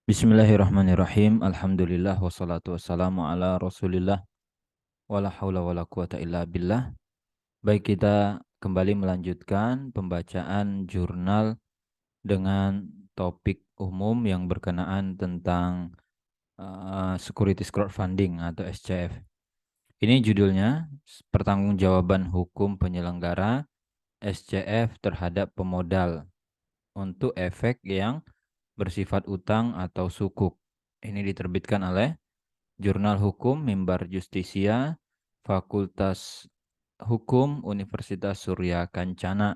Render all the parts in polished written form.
Bismillahirrahmanirrahim. Alhamdulillah wassalatu wassalamu ala Rasulillah wala haula wala quwata illa billah. Baik, kita kembali melanjutkan pembacaan jurnal dengan topik umum yang berkenaan tentang securities crowdfunding atau SCF. Ini judulnya Pertanggungjawaban Hukum Penyelenggara SCF terhadap pemodal untuk efek yang bersifat utang atau sukuk. Ini diterbitkan oleh Jurnal Hukum Mimbar Justisia, Fakultas Hukum Universitas Surya Kencana.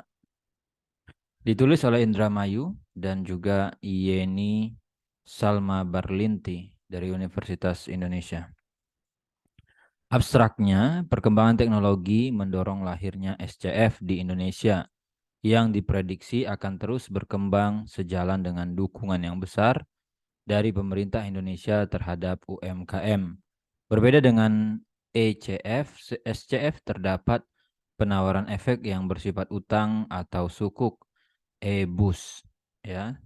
Ditulis oleh Indramayu dan juga Yeni Salma Barlinti dari Universitas Indonesia. Abstraknya, perkembangan teknologi mendorong lahirnya SCF di Indonesia yang diprediksi akan terus berkembang sejalan dengan dukungan yang besar dari pemerintah Indonesia terhadap UMKM. Berbeda dengan ECF, SCF terdapat penawaran efek yang bersifat utang atau sukuk, EBUS. Ya.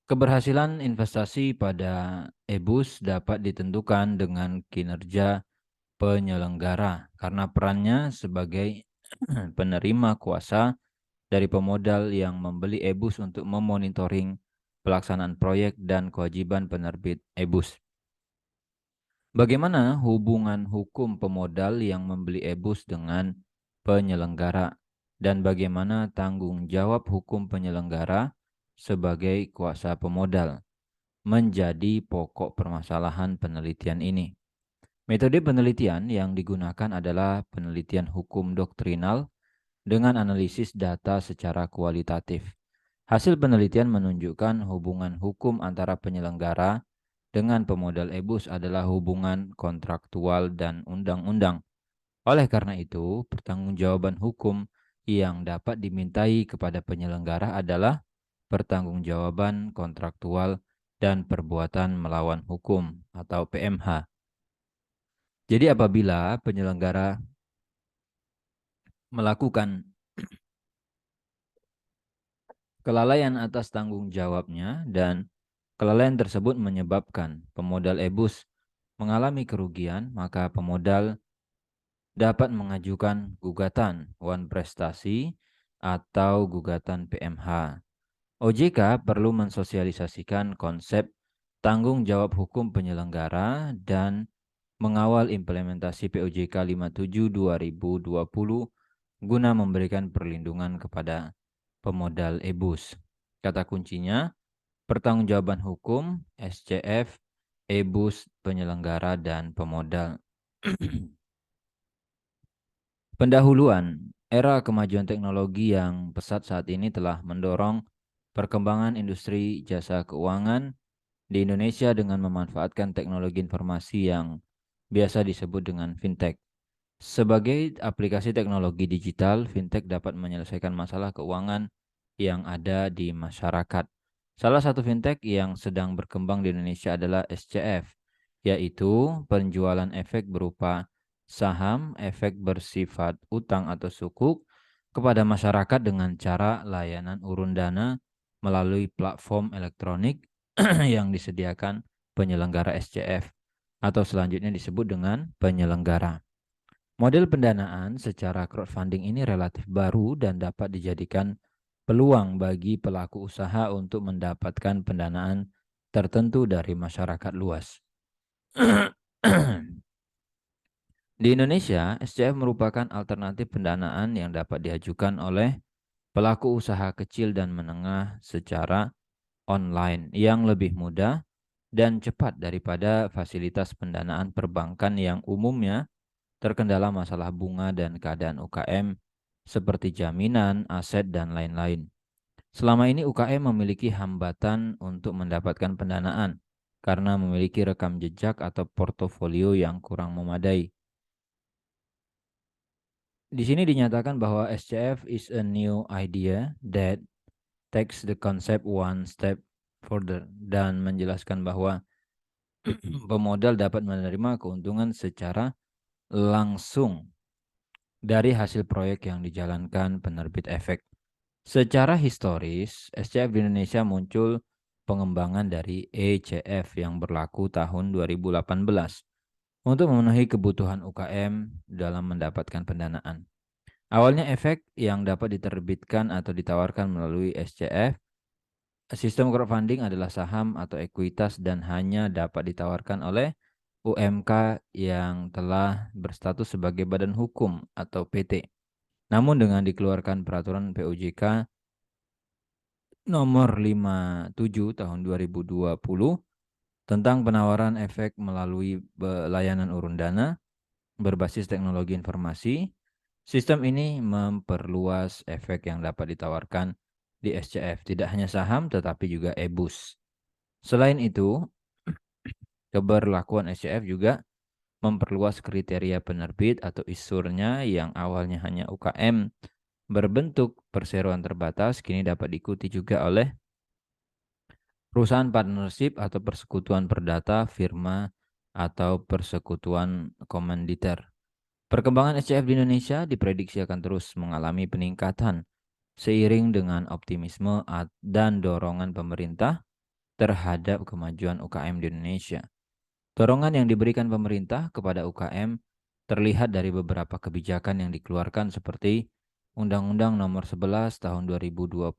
Keberhasilan investasi pada EBUS dapat ditentukan dengan kinerja penyelenggara karena perannya sebagai penerima kuasa dari pemodal yang membeli EBUS untuk memonitoring pelaksanaan proyek dan kewajiban penerbit EBUS. Bagaimana hubungan hukum pemodal yang membeli EBUS dengan penyelenggara dan bagaimana tanggung jawab hukum penyelenggara sebagai kuasa pemodal menjadi pokok permasalahan penelitian ini. Metode penelitian yang digunakan adalah penelitian hukum doktrinal dengan analisis data secara kualitatif. Hasil penelitian menunjukkan hubungan hukum antara penyelenggara dengan pemodal EBUS adalah hubungan kontraktual dan undang-undang. Oleh karena itu, pertanggungjawaban hukum yang dapat dimintai kepada penyelenggara adalah pertanggungjawaban kontraktual dan perbuatan melawan hukum atau PMH. Jadi apabila penyelenggara melakukan kelalaian atas tanggung jawabnya dan kelalaian tersebut menyebabkan pemodal EBUS mengalami kerugian, maka pemodal dapat mengajukan gugatan wan prestasi atau gugatan PMH. OJK perlu mensosialisasikan konsep tanggung jawab hukum penyelenggara dan mengawal implementasi POJK 57/2020 guna memberikan perlindungan kepada pemodal EBUS. Kata kuncinya, pertanggungjawaban hukum, SCF, EBUS, penyelenggara, dan pemodal. Pendahuluan, era kemajuan teknologi yang pesat saat ini telah mendorong perkembangan industri jasa keuangan di Indonesia dengan memanfaatkan teknologi informasi yang biasa disebut dengan fintech. Sebagai aplikasi teknologi digital, fintech dapat menyelesaikan masalah keuangan yang ada di masyarakat. Salah satu fintech yang sedang berkembang di Indonesia adalah SCF, yaitu penjualan efek berupa saham, efek bersifat utang atau sukuk kepada masyarakat dengan cara layanan urun dana melalui platform elektronik yang disediakan penyelenggara SCF atau selanjutnya disebut dengan penyelenggara. Model pendanaan secara crowdfunding ini relatif baru dan dapat dijadikan peluang bagi pelaku usaha untuk mendapatkan pendanaan tertentu dari masyarakat luas. Di Indonesia, SCF merupakan alternatif pendanaan yang dapat diajukan oleh pelaku usaha kecil dan menengah secara online yang lebih mudah dan cepat daripada fasilitas pendanaan perbankan yang umumnya terkendala masalah bunga dan keadaan UKM seperti jaminan, aset, dan lain-lain. Selama ini UKM memiliki hambatan untuk mendapatkan pendanaan karena memiliki rekam jejak atau portofolio yang kurang memadai. Di sini dinyatakan bahwa SCF is a new idea that takes the concept one step further dan menjelaskan bahwa pemodal dapat menerima keuntungan secara langsung dari hasil proyek yang dijalankan penerbit efek. Secara historis, SCF di Indonesia muncul pengembangan dari ECF yang berlaku tahun 2018 untuk memenuhi kebutuhan UKM dalam mendapatkan pendanaan. Awalnya efek yang dapat diterbitkan atau ditawarkan melalui SCF, sistem crowdfunding adalah saham atau ekuitas dan hanya dapat ditawarkan oleh UMK yang telah berstatus sebagai badan hukum atau PT. Namun dengan dikeluarkan peraturan POJK nomor 57 tahun 2020 tentang penawaran efek melalui layanan urun dana berbasis teknologi informasi, sistem ini memperluas efek yang dapat ditawarkan di SCF, tidak hanya saham tetapi juga EBUS. Selain itu, keberlakuan SCF juga memperluas kriteria penerbit atau isurnya yang awalnya hanya UKM berbentuk perseroan terbatas, kini dapat diikuti juga oleh perusahaan partnership atau persekutuan perdata, firma, atau persekutuan komanditer. Perkembangan SCF di Indonesia diprediksi akan terus mengalami peningkatan seiring dengan optimisme dan dorongan pemerintah terhadap kemajuan UKM di Indonesia. Dorongan yang diberikan pemerintah kepada UKM terlihat dari beberapa kebijakan yang dikeluarkan seperti Undang-Undang Nomor 11 Tahun 2020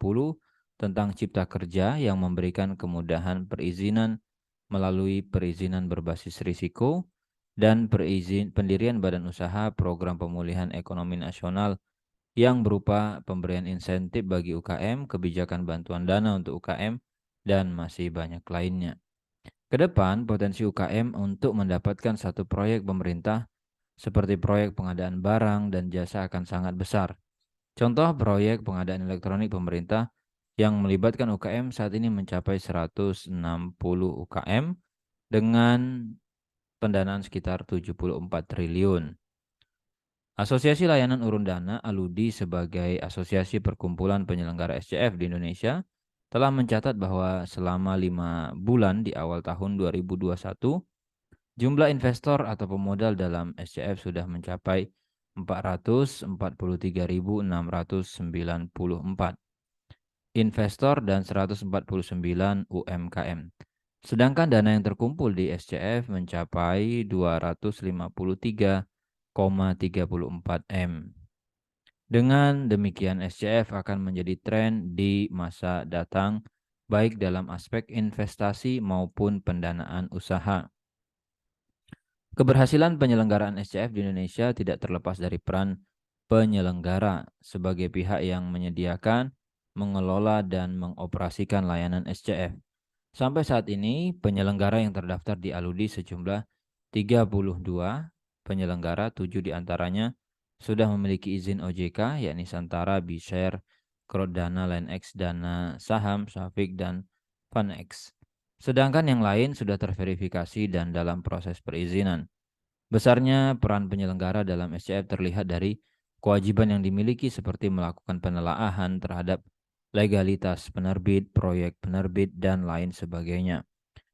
tentang Cipta Kerja yang memberikan kemudahan perizinan melalui perizinan berbasis risiko dan pendirian badan usaha program pemulihan ekonomi nasional yang berupa pemberian insentif bagi UKM, kebijakan bantuan dana untuk UKM, dan masih banyak lainnya. Kedepan, potensi UKM untuk mendapatkan satu proyek pemerintah seperti proyek pengadaan barang dan jasa akan sangat besar. Contoh proyek pengadaan elektronik pemerintah yang melibatkan UKM saat ini mencapai 160 UKM dengan pendanaan sekitar 74 triliun. Asosiasi Layanan Urun Dana (ALUDI) sebagai asosiasi perkumpulan penyelenggara SCF di Indonesia telah mencatat bahwa selama 5 bulan di awal tahun 2021, jumlah investor atau pemodal dalam SCF sudah mencapai 443.694 investor dan 149 UMKM. Sedangkan dana yang terkumpul di SCF mencapai 253,34 M. Dengan demikian SCF akan menjadi tren di masa datang baik dalam aspek investasi maupun pendanaan usaha. Keberhasilan penyelenggaraan SCF di Indonesia tidak terlepas dari peran penyelenggara sebagai pihak yang menyediakan, mengelola, dan mengoperasikan layanan SCF. Sampai saat ini, penyelenggara yang terdaftar di ALUDI sejumlah 32 penyelenggara, 7 diantaranya sudah memiliki izin OJK, yakni Santara, B-Share, Krodana, LineX, Dana, Saham, Safik, dan FunX. Sedangkan yang lain sudah terverifikasi dan dalam proses perizinan. Besarnya peran penyelenggara dalam SCF terlihat dari kewajiban yang dimiliki seperti melakukan penelaahan terhadap legalitas penerbit, proyek penerbit, dan lain sebagainya.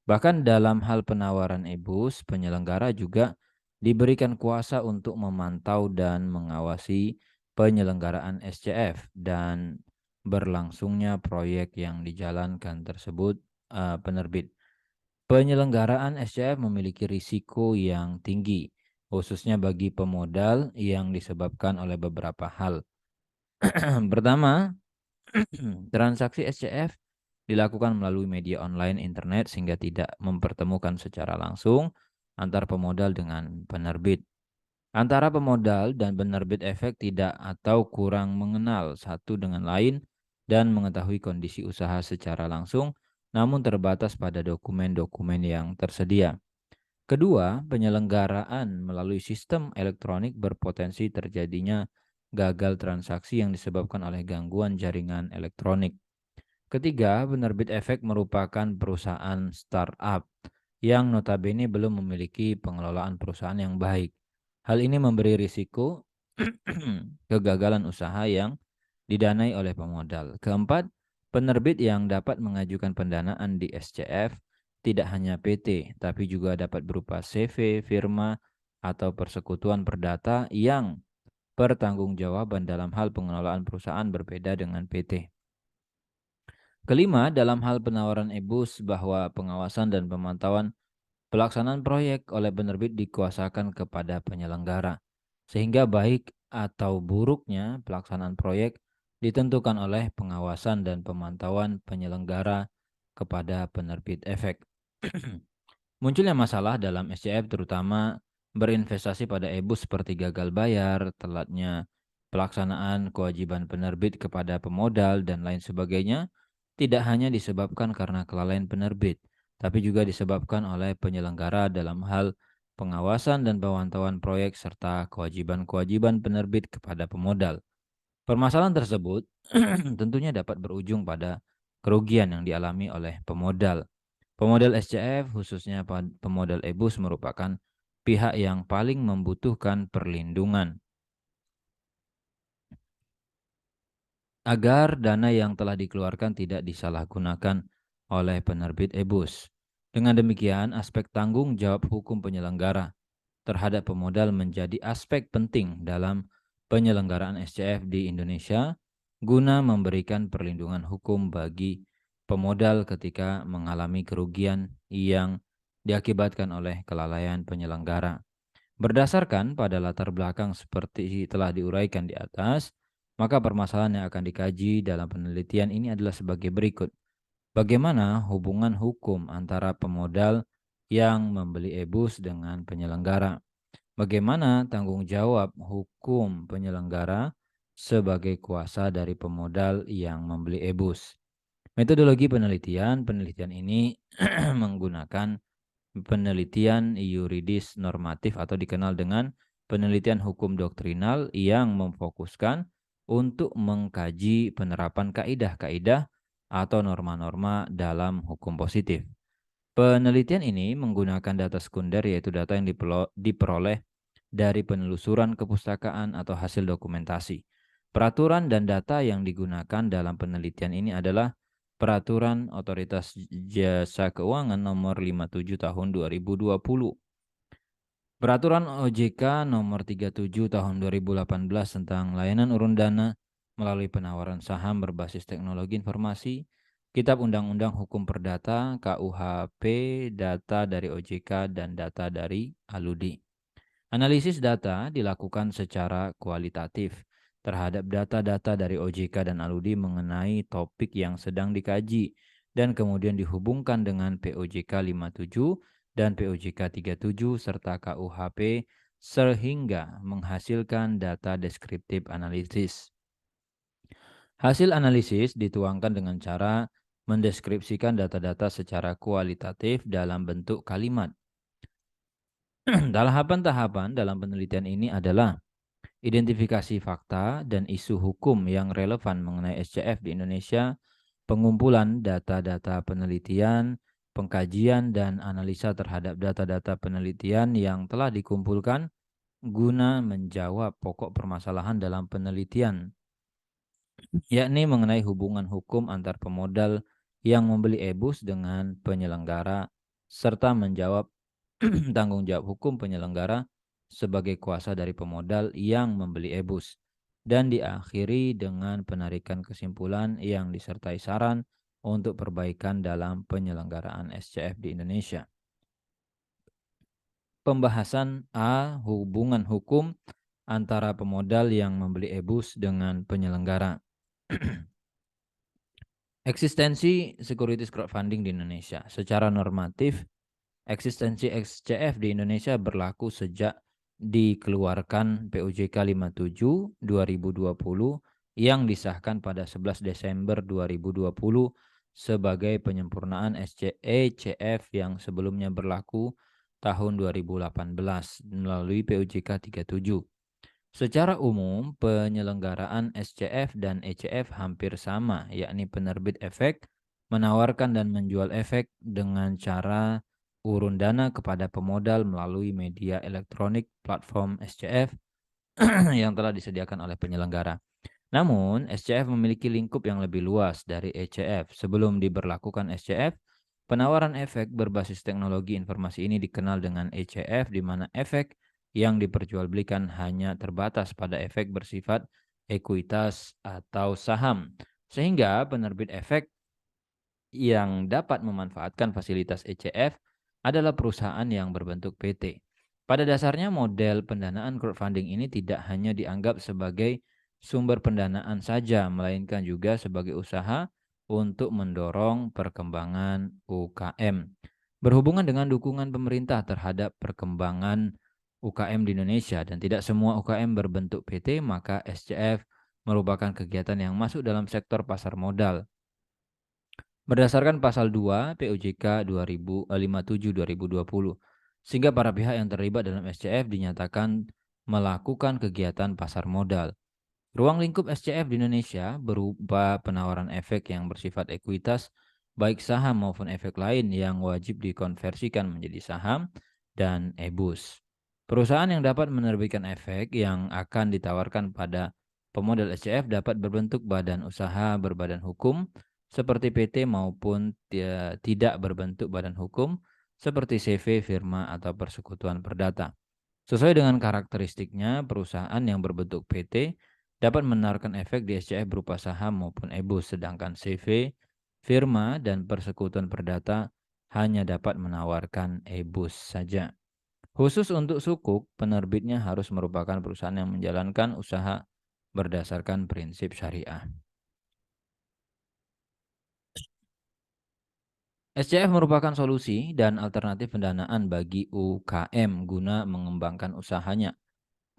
Bahkan dalam hal penawaran EBUS, penyelenggara juga diberikan kuasa untuk memantau dan mengawasi penyelenggaraan SCF dan berlangsungnya proyek yang dijalankan tersebut penerbit. Penyelenggaraan SCF memiliki risiko yang tinggi, khususnya bagi pemodal yang disebabkan oleh beberapa hal. Pertama, transaksi SCF dilakukan melalui media online internet sehingga tidak mempertemukan secara langsung antar pemodal dengan penerbit. Antara pemodal dan penerbit efek tidak atau kurang mengenal satu dengan lain dan mengetahui kondisi usaha secara langsung, namun terbatas pada dokumen-dokumen yang tersedia. Kedua, penyelenggaraan melalui sistem elektronik berpotensi terjadinya gagal transaksi yang disebabkan oleh gangguan jaringan elektronik. Ketiga, penerbit efek merupakan perusahaan startup yang notabene belum memiliki pengelolaan perusahaan yang baik. Hal ini memberi risiko kegagalan usaha yang didanai oleh pemodal. Keempat, penerbit yang dapat mengajukan pendanaan di SCF tidak hanya PT, tapi juga dapat berupa CV, firma, atau persekutuan perdata yang pertanggungjawaban dalam hal pengelolaan perusahaan berbeda dengan PT. Kelima, dalam hal penawaran e-bus bahwa pengawasan dan pemantauan pelaksanaan proyek oleh penerbit dikuasakan kepada penyelenggara, sehingga baik atau buruknya pelaksanaan proyek ditentukan oleh pengawasan dan pemantauan penyelenggara kepada penerbit efek. Munculnya masalah dalam SCF terutama berinvestasi pada e-bus seperti gagal bayar, telatnya pelaksanaan kewajiban penerbit kepada pemodal, dan lain sebagainya, tidak hanya disebabkan karena kelalaian penerbit, tapi juga disebabkan oleh penyelenggara dalam hal pengawasan dan pemantauan proyek serta kewajiban-kewajiban penerbit kepada pemodal. Permasalahan tersebut tentunya dapat berujung pada kerugian yang dialami oleh pemodal. Pemodal SCF, khususnya pemodal e-bus, merupakan pihak yang paling membutuhkan perlindungan agar dana yang telah dikeluarkan tidak disalahgunakan oleh penerbit e-bus. Dengan demikian, aspek tanggung jawab hukum penyelenggara terhadap pemodal menjadi aspek penting dalam penyelenggaraan SCF di Indonesia guna memberikan perlindungan hukum bagi pemodal ketika mengalami kerugian yang diakibatkan oleh kelalaian penyelenggara. Berdasarkan pada latar belakang seperti telah diuraikan di atas, maka permasalahan yang akan dikaji dalam penelitian ini adalah sebagai berikut. Bagaimana hubungan hukum antara pemodal yang membeli e-bus dengan penyelenggara? Bagaimana tanggung jawab hukum penyelenggara sebagai kuasa dari pemodal yang membeli e-bus? Metodologi penelitian ini menggunakan penelitian yuridis normatif atau dikenal dengan penelitian hukum doktrinal yang memfokuskan untuk mengkaji penerapan kaidah-kaidah atau norma-norma dalam hukum positif. Penelitian ini menggunakan data sekunder, yaitu data yang diperoleh dari penelusuran kepustakaan atau hasil dokumentasi. Peraturan dan data yang digunakan dalam penelitian ini adalah Peraturan Otoritas Jasa Keuangan Nomor 57 Tahun 2020, Peraturan OJK Nomor 37 Tahun 2018 tentang layanan urun dana melalui penawaran saham berbasis teknologi informasi, Kitab Undang-Undang Hukum Perdata, KUHP, data dari OJK, dan data dari Aludi. Analisis data dilakukan secara kualitatif terhadap data-data dari OJK dan Aludi mengenai topik yang sedang dikaji dan kemudian dihubungkan dengan POJK 57 dan POJK 37 serta KUHP sehingga menghasilkan data deskriptif analisis. Hasil analisis dituangkan dengan cara mendeskripsikan data-data secara kualitatif dalam bentuk kalimat. Tahapan-tahapan dalam penelitian ini adalah identifikasi fakta dan isu hukum yang relevan mengenai SCF di Indonesia, pengumpulan data-data penelitian, pengkajian dan analisa terhadap data-data penelitian yang telah dikumpulkan guna menjawab pokok permasalahan dalam penelitian, yakni mengenai hubungan hukum antar pemodal yang membeli e-bus dengan penyelenggara, serta menjawab tanggung jawab hukum penyelenggara sebagai kuasa dari pemodal yang membeli e-bus, dan diakhiri dengan penarikan kesimpulan yang disertai saran untuk perbaikan dalam penyelenggaraan SCF di Indonesia. Pembahasan A. Hubungan hukum antara pemodal yang membeli e-bus dengan penyelenggara. Eksistensi securities crowdfunding di Indonesia. Secara normatif, eksistensi SCF di Indonesia berlaku sejak dikeluarkan POJK 57 2020 yang disahkan pada 11 Desember 2020 sebagai penyempurnaan ECF yang sebelumnya berlaku tahun 2018 melalui POJK 37. Secara umum, penyelenggaraan SCF dan ECF hampir sama, yakni penerbit efek menawarkan dan menjual efek dengan cara urun dana kepada pemodal melalui media elektronik platform SCF yang telah disediakan oleh penyelenggara. Namun, SCF memiliki lingkup yang lebih luas dari ECF. Sebelum diberlakukan SCF, penawaran efek berbasis teknologi informasi ini dikenal dengan ECF, di mana efek yang diperjualbelikan hanya terbatas pada efek bersifat ekuitas atau saham. Sehingga penerbit efek yang dapat memanfaatkan fasilitas ECF adalah perusahaan yang berbentuk PT. Pada dasarnya model pendanaan crowdfunding ini tidak hanya dianggap sebagai sumber pendanaan saja, melainkan juga sebagai usaha untuk mendorong perkembangan UKM. Berhubungan dengan dukungan pemerintah terhadap perkembangan UKM di Indonesia dan tidak semua UKM berbentuk PT, maka SCF merupakan kegiatan yang masuk dalam sektor pasar modal. Berdasarkan pasal 2 PUJK 2057-2020, sehingga para pihak yang terlibat dalam SCF dinyatakan melakukan kegiatan pasar modal. Ruang lingkup SCF di Indonesia berupa penawaran efek yang bersifat ekuitas, baik saham maupun efek lain yang wajib dikonversikan menjadi saham dan EBUS. Perusahaan yang dapat menerbitkan efek yang akan ditawarkan pada pemodal SCF dapat berbentuk badan usaha berbadan hukum seperti PT maupun tidak berbentuk badan hukum seperti CV, firma, atau persekutuan perdata. Sesuai dengan karakteristiknya, perusahaan yang berbentuk PT dapat menawarkan efek di SCF berupa saham maupun EBUS, sedangkan CV, firma, dan persekutuan perdata hanya dapat menawarkan EBUS saja. Khusus untuk sukuk, penerbitnya harus merupakan perusahaan yang menjalankan usaha berdasarkan prinsip syariah. SCF merupakan solusi dan alternatif pendanaan bagi UKM guna mengembangkan usahanya.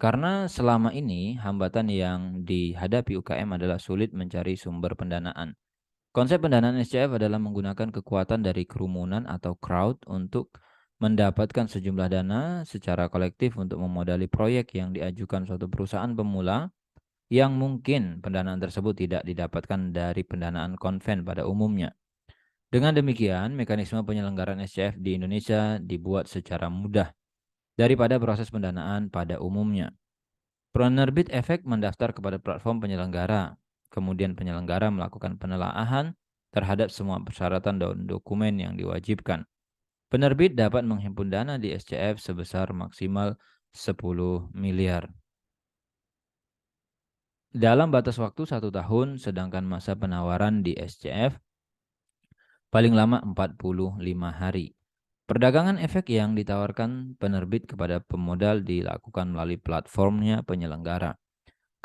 Karena selama ini hambatan yang dihadapi UKM adalah sulit mencari sumber pendanaan. Konsep pendanaan SCF adalah menggunakan kekuatan dari kerumunan atau crowd untuk mendapatkan sejumlah dana secara kolektif untuk memodali proyek yang diajukan suatu perusahaan pemula yang mungkin pendanaan tersebut tidak didapatkan dari pendanaan konven pada umumnya. Dengan demikian, mekanisme penyelenggaraan SCF di Indonesia dibuat secara mudah daripada proses pendanaan pada umumnya. Penerbit efek mendaftar kepada platform penyelenggara, kemudian penyelenggara melakukan penelaahan terhadap semua persyaratan dan dokumen yang diwajibkan. Penerbit dapat menghimpun dana di SCF sebesar maksimal 10 miliar. Dalam batas waktu 1 tahun, sedangkan masa penawaran di SCF paling lama 45 hari. Perdagangan efek yang ditawarkan penerbit kepada pemodal dilakukan melalui platformnya penyelenggara.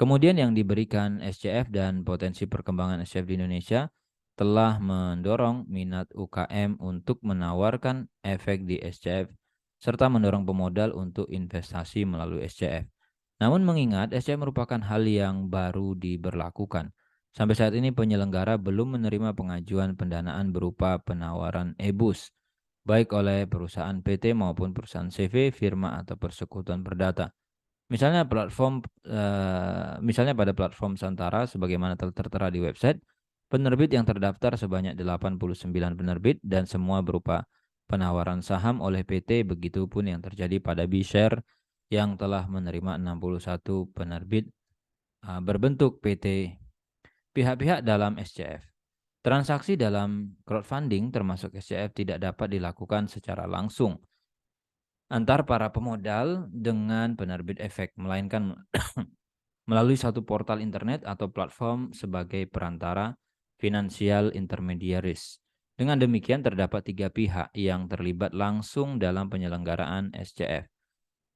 Kemudian yang diberikan SCF dan potensi perkembangan SCF di Indonesia telah mendorong minat UKM untuk menawarkan efek di SCF serta mendorong pemodal untuk investasi melalui SCF. Namun mengingat SCF merupakan hal yang baru diberlakukan. Sampai saat ini penyelenggara belum menerima pengajuan pendanaan berupa penawaran EBUS, baik oleh perusahaan PT maupun perusahaan CV, firma, atau persekutuan perdata. Misalnya pada platform Santara sebagaimana tertera di website, penerbit yang terdaftar sebanyak 89 penerbit dan semua berupa penawaran saham oleh PT, begitupun yang terjadi pada B-Share yang telah menerima 61 penerbit berbentuk PT pihak-pihak dalam SCF. Transaksi dalam crowdfunding termasuk SCF tidak dapat dilakukan secara langsung antar para pemodal dengan penerbit efek, melainkan melalui satu portal internet atau platform sebagai perantara financial intermediaries. Dengan demikian terdapat 3 pihak yang terlibat langsung dalam penyelenggaraan SCF,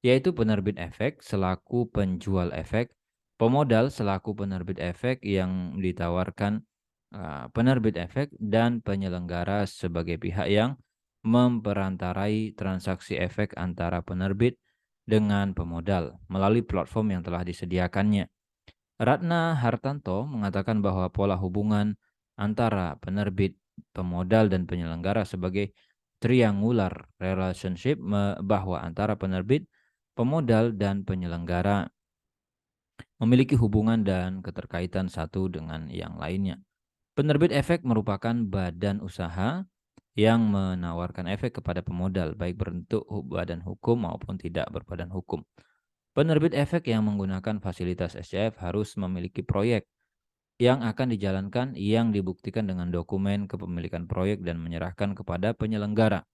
yaitu penerbit efek selaku penjual efek, pemodal selaku penerbit efek yang ditawarkan penerbit efek, dan penyelenggara sebagai pihak yang memperantarai transaksi efek antara penerbit dengan pemodal melalui platform yang telah disediakannya. Ratna Hartanto mengatakan bahwa pola hubungan antara penerbit, pemodal, dan penyelenggara sebagai triangular relationship, bahwa antara penerbit, pemodal, dan penyelenggara memiliki hubungan dan keterkaitan satu dengan yang lainnya. Penerbit efek merupakan badan usaha yang menawarkan efek kepada pemodal, baik berbentuk badan hukum maupun tidak berbadan hukum. Penerbit efek yang menggunakan fasilitas SCF harus memiliki proyek yang akan dijalankan yang dibuktikan dengan dokumen kepemilikan proyek dan menyerahkan kepada penyelenggara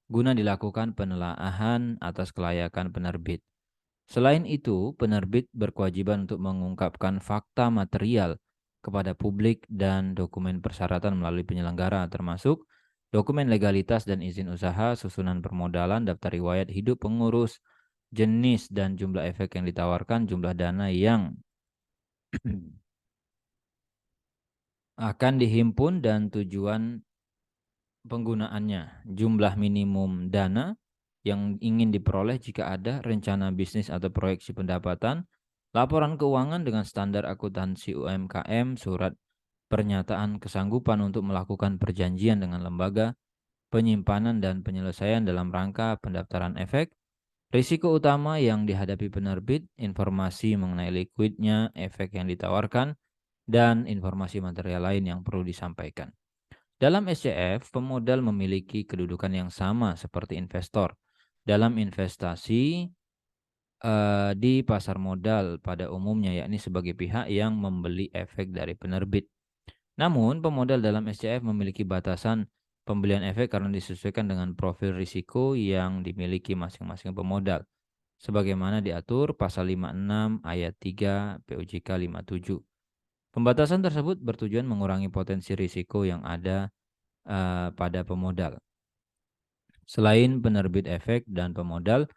guna dilakukan penelaahan atas kelayakan penerbit. Selain itu, penerbit berkewajiban untuk mengungkapkan fakta material kepada publik dan dokumen persyaratan melalui penyelenggara, termasuk dokumen legalitas dan izin usaha, susunan permodalan, daftar riwayat hidup pengurus, jenis dan jumlah efek yang ditawarkan, jumlah dana yang akan dihimpun dan tujuan penggunaannya, jumlah minimum dana yang ingin diperoleh jika ada, rencana bisnis atau proyeksi pendapatan, laporan keuangan dengan standar akuntansi UMKM, surat pernyataan kesanggupan untuk melakukan perjanjian dengan lembaga, penyimpanan dan penyelesaian dalam rangka pendaftaran efek, risiko utama yang dihadapi penerbit, informasi mengenai liquidnya, efek yang ditawarkan, dan informasi material lain yang perlu disampaikan. Dalam SCF, pemodal memiliki kedudukan yang sama seperti investor dalam investasi di pasar modal pada umumnya, yakni sebagai pihak yang membeli efek dari penerbit. Namun, pemodal dalam SCF memiliki batasan pembelian efek karena disesuaikan dengan profil risiko yang dimiliki masing-masing pemodal, sebagaimana diatur pasal 56 ayat 3 POJK 57. Pembatasan tersebut bertujuan mengurangi potensi risiko yang ada pada pemodal. Selain penerbit efek dan pemodal,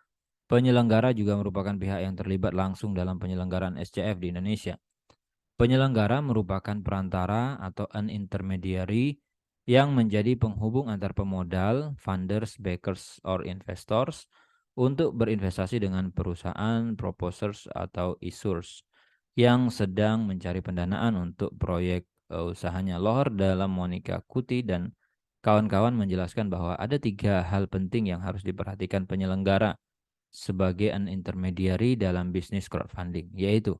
penyelenggara juga merupakan pihak yang terlibat langsung dalam penyelenggaraan SCF di Indonesia. Penyelenggara merupakan perantara atau an intermediary yang menjadi penghubung antar pemodal, funders, backers, or investors untuk berinvestasi dengan perusahaan, proposers, atau issuers yang sedang mencari pendanaan untuk proyek usahanya. Lohar dalam Monica Kuti dan kawan-kawan menjelaskan bahwa ada 3 hal penting yang harus diperhatikan penyelenggara sebagai an intermediary dalam bisnis crowdfunding, yaitu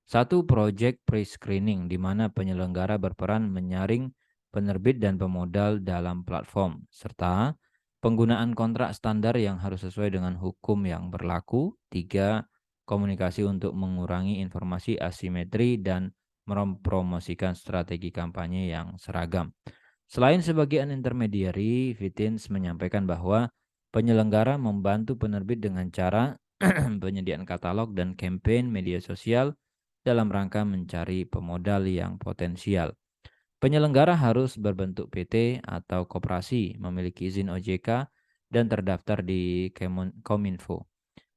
1. Project pre-screening, di mana penyelenggara berperan menyaring penerbit dan pemodal dalam platform, serta penggunaan kontrak standar yang harus sesuai dengan hukum yang berlaku. 3. Komunikasi untuk mengurangi informasi asimetri dan mempromosikan strategi kampanye yang seragam. Selain sebagai an intermediary, Fitins menyampaikan bahwa penyelenggara membantu penerbit dengan cara penyediaan katalog dan campaign media sosial dalam rangka mencari pemodal yang potensial. Penyelenggara harus berbentuk PT atau koperasi, memiliki izin OJK, dan terdaftar di Kominfo.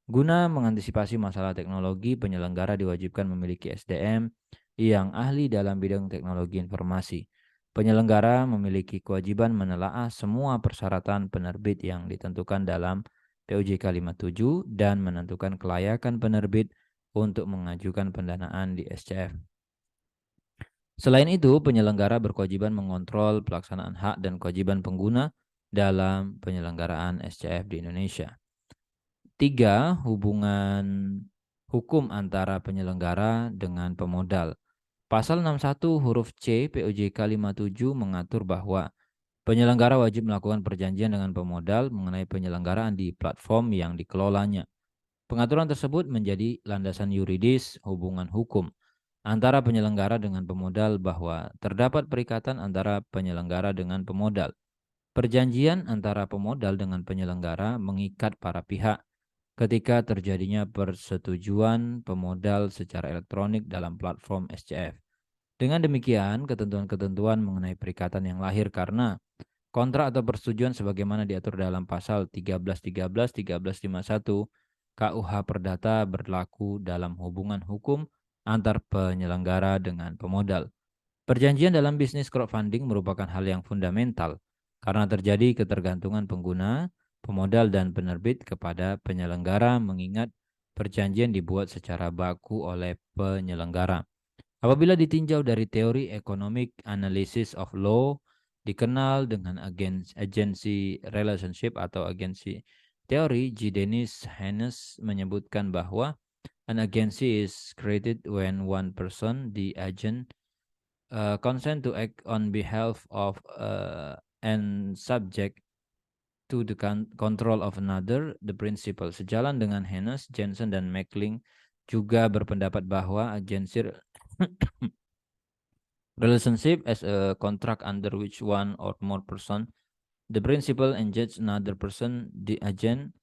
Guna mengantisipasi masalah teknologi, penyelenggara diwajibkan memiliki SDM yang ahli dalam bidang teknologi informasi. Penyelenggara memiliki kewajiban menelaah semua persyaratan penerbit yang ditentukan dalam POJK 57 dan menentukan kelayakan penerbit untuk mengajukan pendanaan di SCF. Selain itu, penyelenggara berkewajiban mengontrol pelaksanaan hak dan kewajiban pengguna dalam penyelenggaraan SCF di Indonesia. 3. Hubungan hukum antara penyelenggara dengan pemodal. Pasal 61 huruf C POJK 57 mengatur bahwa penyelenggara wajib melakukan perjanjian dengan pemodal mengenai penyelenggaraan di platform yang dikelolanya. Pengaturan tersebut menjadi landasan yuridis hubungan hukum antara penyelenggara dengan pemodal bahwa terdapat perikatan antara penyelenggara dengan pemodal. Perjanjian antara pemodal dengan penyelenggara mengikat para pihak ketika terjadinya persetujuan pemodal secara elektronik dalam platform SCF. Dengan demikian, ketentuan-ketentuan mengenai perikatan yang lahir karena kontrak atau persetujuan sebagaimana diatur dalam pasal 1313, 1351 KUH Perdata berlaku dalam hubungan hukum antar penyelenggara dengan pemodal. Perjanjian dalam bisnis crowdfunding merupakan hal yang fundamental karena terjadi ketergantungan pengguna, pemodal, dan penerbit kepada penyelenggara, mengingat perjanjian dibuat secara baku oleh penyelenggara. Apabila ditinjau dari teori economic analysis of law, dikenal dengan agency relationship atau agency teori, G. Dennis Haynes menyebutkan bahwa an agency is created when one person, the agent, consent to act on behalf of and subject to the control of another, the principle. Sejalan dengan Haynes, Jensen, dan Mackling juga berpendapat bahwa agency relationship as a contract under which one or more person, the principal engage another person, the agent,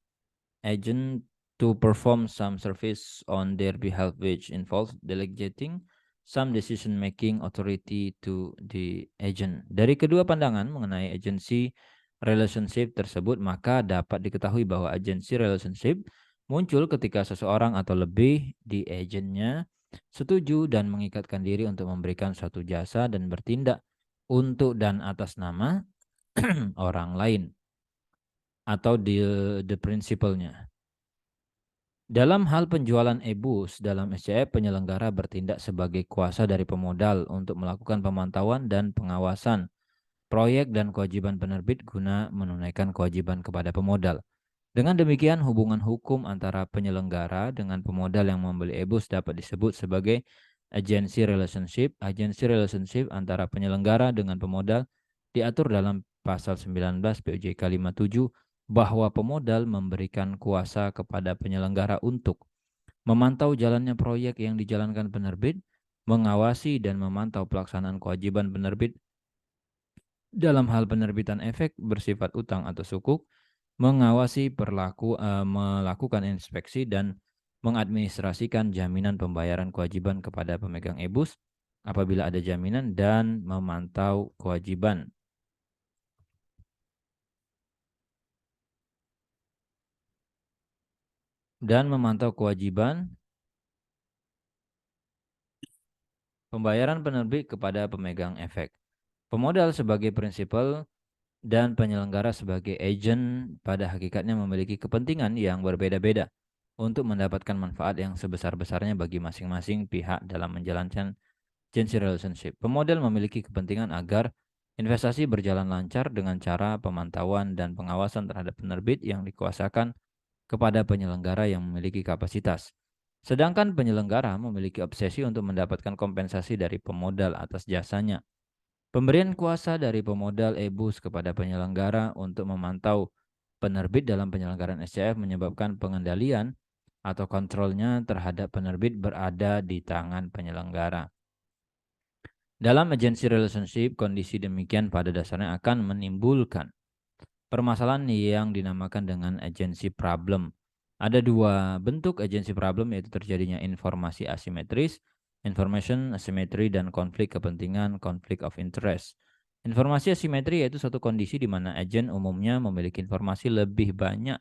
to perform some service on their behalf, which involves delegating some decision-making authority to the agent. Dari kedua pandangan mengenai agency relationship tersebut, maka dapat diketahui bahwa agency relationship muncul ketika seseorang atau lebih di agentnya setuju dan mengikatkan diri untuk memberikan suatu jasa dan bertindak untuk dan atas nama orang lain atau the principal-nya. Dalam hal penjualan e-books dalam SCF, penyelenggara bertindak sebagai kuasa dari pemodal untuk melakukan pemantauan dan pengawasan proyek dan kewajiban penerbit guna menunaikan kewajiban kepada pemodal. Dengan demikian, hubungan hukum antara penyelenggara dengan pemodal yang membeli e-books dapat disebut sebagai agency relationship. Agency relationship antara penyelenggara dengan pemodal diatur dalam pasal 19 PUJK 57 bahwa pemodal memberikan kuasa kepada penyelenggara untuk memantau jalannya proyek yang dijalankan penerbit, mengawasi dan memantau pelaksanaan kewajiban penerbit dalam hal penerbitan efek bersifat utang atau sukuk, mengawasi melakukan inspeksi dan mengadministrasikan jaminan pembayaran kewajiban kepada pemegang e-books apabila ada jaminan dan memantau kewajiban. Pembayaran penerbit kepada pemegang efek. Pemodal sebagai prinsipal dan penyelenggara sebagai agent pada hakikatnya memiliki kepentingan yang berbeda-beda untuk mendapatkan manfaat yang sebesar-besarnya bagi masing-masing pihak dalam menjalankan agency relationship. Pemodal memiliki kepentingan agar investasi berjalan lancar dengan cara pemantauan dan pengawasan terhadap penerbit yang dikuasakan kepada penyelenggara yang memiliki kapasitas. Sedangkan penyelenggara memiliki obsesi untuk mendapatkan kompensasi dari pemodal atas jasanya. Pemberian kuasa dari pemodal e-books kepada penyelenggara untuk memantau penerbit dalam penyelenggaraan SCF menyebabkan pengendalian atau kontrolnya terhadap penerbit berada di tangan penyelenggara. Dalam agency relationship, kondisi demikian pada dasarnya akan menimbulkan permasalahan yang dinamakan dengan agency problem. Ada dua bentuk agency problem, yaitu terjadinya informasi asimetris, information asymmetry, dan konflik kepentingan, conflict of interest. Informasi asimetri yaitu suatu kondisi di mana agen umumnya memiliki informasi lebih banyak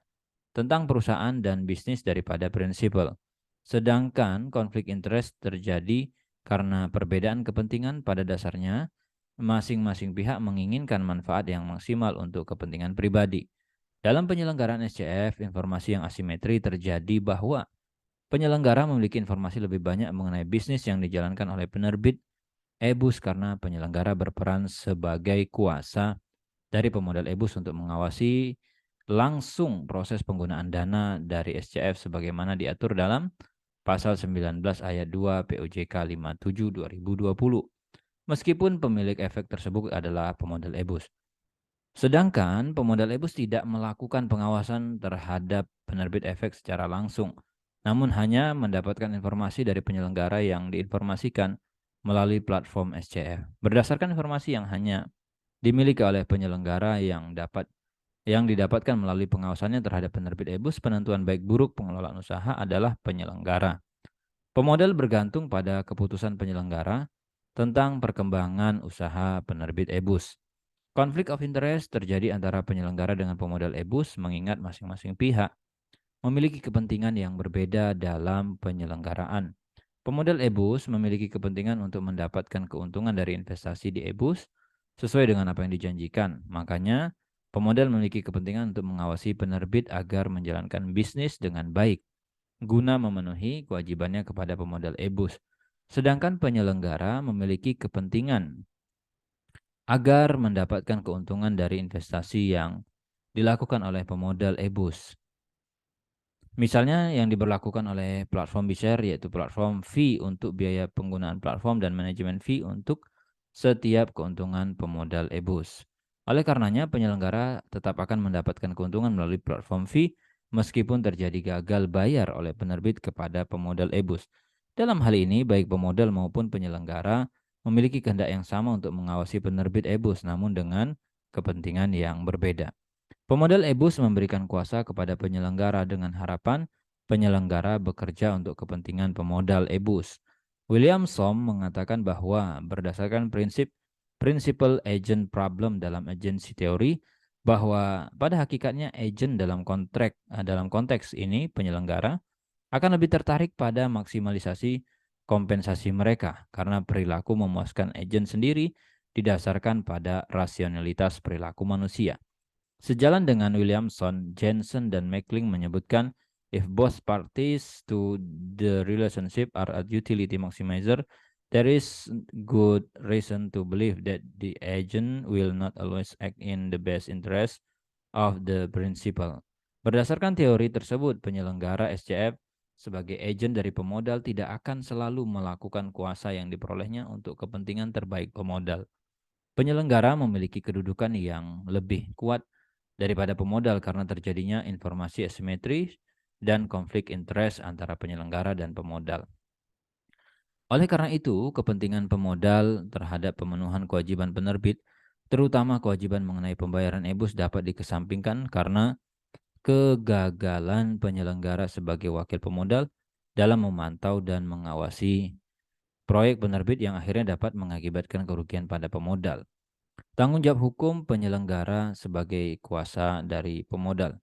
tentang perusahaan dan bisnis daripada prinsipal. Sedangkan konflik interest terjadi karena perbedaan kepentingan pada dasarnya masing-masing pihak menginginkan manfaat yang maksimal untuk kepentingan pribadi. Dalam penyelenggaraan SCF, informasi yang asimetri terjadi bahwa penyelenggara memiliki informasi lebih banyak mengenai bisnis yang dijalankan oleh penerbit e-books karena penyelenggara berperan sebagai kuasa dari pemodal e-books untuk mengawasi langsung proses penggunaan dana dari SCF sebagaimana diatur dalam pasal 19 ayat 2 PUJK 57 2020. Meskipun pemilik efek tersebut adalah pemodal e-books. Sedangkan pemodal e-books tidak melakukan pengawasan terhadap penerbit efek secara langsung, namun hanya mendapatkan informasi dari penyelenggara yang diinformasikan melalui platform SCF. Berdasarkan informasi yang hanya dimiliki oleh penyelenggara yang didapatkan melalui pengawasannya terhadap penerbit e-books, penentuan baik buruk pengelolaan usaha adalah penyelenggara. Pemodal bergantung pada keputusan penyelenggara tentang perkembangan usaha penerbit e-books. Konflik of interest terjadi antara penyelenggara dengan pemodal e-books mengingat masing-masing pihak memiliki kepentingan yang berbeda dalam penyelenggaraan. Pemodal e-books memiliki kepentingan untuk mendapatkan keuntungan dari investasi di e-books sesuai dengan apa yang dijanjikan. Makanya, pemodal memiliki kepentingan untuk mengawasi penerbit agar menjalankan bisnis dengan baik guna memenuhi kewajibannya kepada pemodal e-books. Sedangkan penyelenggara memiliki kepentingan agar mendapatkan keuntungan dari investasi yang dilakukan oleh pemodal e-books. Misalnya yang diberlakukan oleh platform BeShare yaitu platform fee untuk biaya penggunaan platform dan manajemen fee untuk setiap keuntungan pemodal e-books. Oleh karenanya penyelenggara tetap akan mendapatkan keuntungan melalui platform fee meskipun terjadi gagal bayar oleh penerbit kepada pemodal e-books. Dalam hal ini baik pemodal maupun penyelenggara memiliki kehendak yang sama untuk mengawasi penerbit e-books namun dengan kepentingan yang berbeda. Pemodal e-books memberikan kuasa kepada penyelenggara dengan harapan penyelenggara bekerja untuk kepentingan pemodal e-books. William Somm mengatakan bahwa berdasarkan prinsip principal agent problem dalam agency teori, bahwa pada hakikatnya agent dalam konteks ini penyelenggara akan lebih tertarik pada maksimalisasi kompensasi mereka karena perilaku memuaskan agent sendiri didasarkan pada rasionalitas perilaku manusia. Sejalan dengan Williamson, Jensen, dan Mackling menyebutkan if both parties to the relationship are a utility maximizer, there is good reason to believe that the agent will not always act in the best interest of the principal. Berdasarkan teori tersebut, penyelenggara SCF sebagai agent dari pemodal tidak akan selalu melakukan kuasa yang diperolehnya untuk kepentingan terbaik pemodal. Penyelenggara memiliki kedudukan yang lebih kuat daripada pemodal karena terjadinya informasi asimetris dan konflik interest antara penyelenggara dan pemodal. Oleh karena itu, kepentingan pemodal terhadap pemenuhan kewajiban penerbit, terutama kewajiban mengenai pembayaran EBUS, dapat dikesampingkan karena kegagalan penyelenggara sebagai wakil pemodal dalam memantau dan mengawasi proyek penerbit yang akhirnya dapat mengakibatkan kerugian pada pemodal. Tanggung jawab hukum penyelenggara sebagai kuasa dari pemodal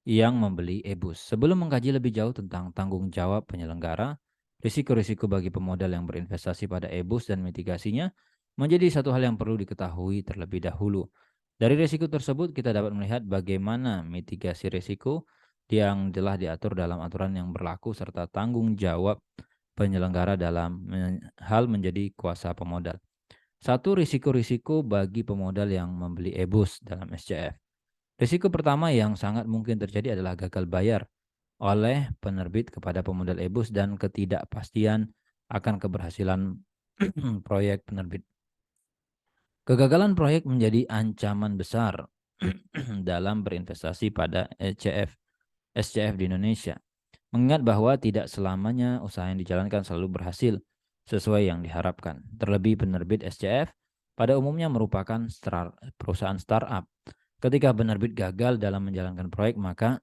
yang membeli EBUS. Sebelum mengkaji lebih jauh tentang tanggung jawab penyelenggara, risiko-risiko bagi pemodal yang berinvestasi pada EBUS dan mitigasinya menjadi satu hal yang perlu diketahui terlebih dahulu. Dari risiko tersebut kita dapat melihat bagaimana mitigasi risiko yang telah diatur dalam aturan yang berlaku serta tanggung jawab penyelenggara dalam hal menjadi kuasa pemodal. Satu, risiko-risiko bagi pemodal yang membeli EBUS dalam SCF. Risiko pertama yang sangat mungkin terjadi adalah gagal bayar oleh penerbit kepada pemodal EBUS dan ketidakpastian akan keberhasilan proyek penerbit. Kegagalan proyek menjadi ancaman besar dalam berinvestasi pada SCF di Indonesia. Mengingat bahwa tidak selamanya usaha yang dijalankan selalu berhasil sesuai yang diharapkan. Terlebih penerbit SCF pada umumnya merupakan perusahaan startup. Ketika penerbit gagal dalam menjalankan proyek, maka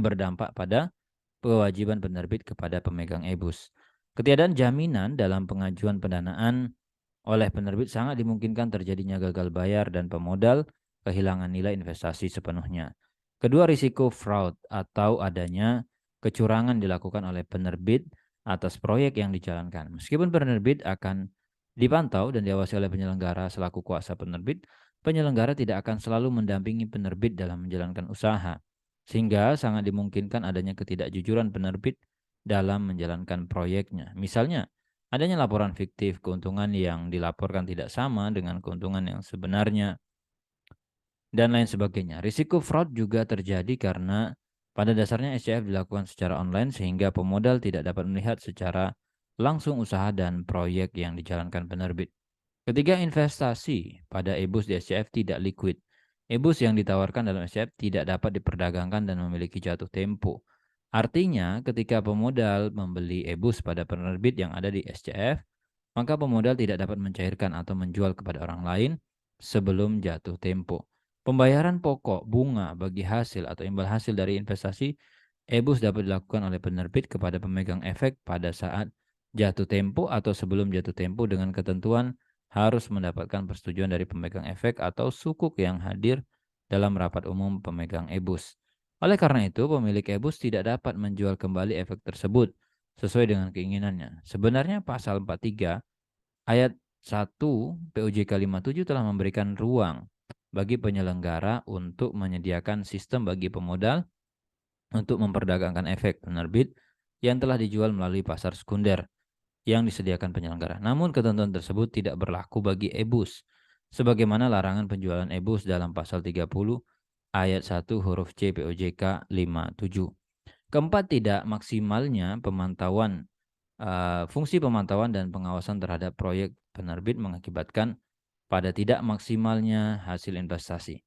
berdampak pada kewajiban penerbit kepada pemegang EBUS. Ketiadaan jaminan dalam pengajuan pendanaan oleh penerbit sangat dimungkinkan terjadinya gagal bayar dan pemodal kehilangan nilai investasi sepenuhnya. Kedua, risiko fraud atau adanya kecurangan dilakukan oleh penerbit atas proyek yang dijalankan. Meskipun penerbit akan dipantau dan diawasi oleh penyelenggara selaku kuasa penerbit, penyelenggara tidak akan selalu mendampingi penerbit dalam menjalankan usaha, sehingga sangat dimungkinkan adanya ketidakjujuran penerbit dalam menjalankan proyeknya. Misalnya, adanya laporan fiktif keuntungan yang dilaporkan tidak sama dengan keuntungan yang sebenarnya, dan lain sebagainya. Risiko fraud juga terjadi karena pada dasarnya SCF dilakukan secara online sehingga pemodal tidak dapat melihat secara langsung usaha dan proyek yang dijalankan penerbit. Ketiga, investasi pada EBUS di SCF tidak liquid. EBUS yang ditawarkan dalam SCF tidak dapat diperdagangkan dan memiliki jatuh tempo. Artinya, ketika pemodal membeli EBUS pada penerbit yang ada di SCF, maka pemodal tidak dapat mencairkan atau menjual kepada orang lain sebelum jatuh tempo. Pembayaran pokok, bunga bagi hasil atau imbal hasil dari investasi EBUS dapat dilakukan oleh penerbit kepada pemegang efek pada saat jatuh tempo atau sebelum jatuh tempo dengan ketentuan harus mendapatkan persetujuan dari pemegang efek atau sukuk yang hadir dalam rapat umum pemegang EBUS. Oleh karena itu, pemilik EBUS tidak dapat menjual kembali efek tersebut sesuai dengan keinginannya. Sebenarnya pasal 43 ayat 1 PUJK 57 telah memberikan ruang bagi penyelenggara untuk menyediakan sistem bagi pemodal untuk memperdagangkan efek penerbit yang telah dijual melalui pasar sekunder yang disediakan penyelenggara. Namun ketentuan tersebut tidak berlaku bagi EBUS, sebagaimana larangan penjualan EBUS dalam pasal 30 ayat 1 huruf C PUJK 57. Keempat, tidak maksimalnya fungsi pemantauan dan pengawasan terhadap proyek penerbit mengakibatkan pada tidak maksimalnya hasil investasi.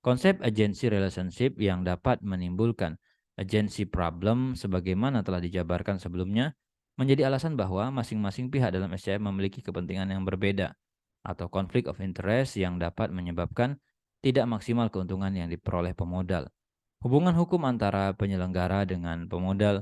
Konsep agency relationship yang dapat menimbulkan agency problem sebagaimana telah dijabarkan sebelumnya menjadi alasan bahwa masing-masing pihak dalam SCF memiliki kepentingan yang berbeda atau conflict of interest yang dapat menyebabkan tidak maksimal keuntungan yang diperoleh pemodal. Hubungan hukum antara penyelenggara dengan pemodal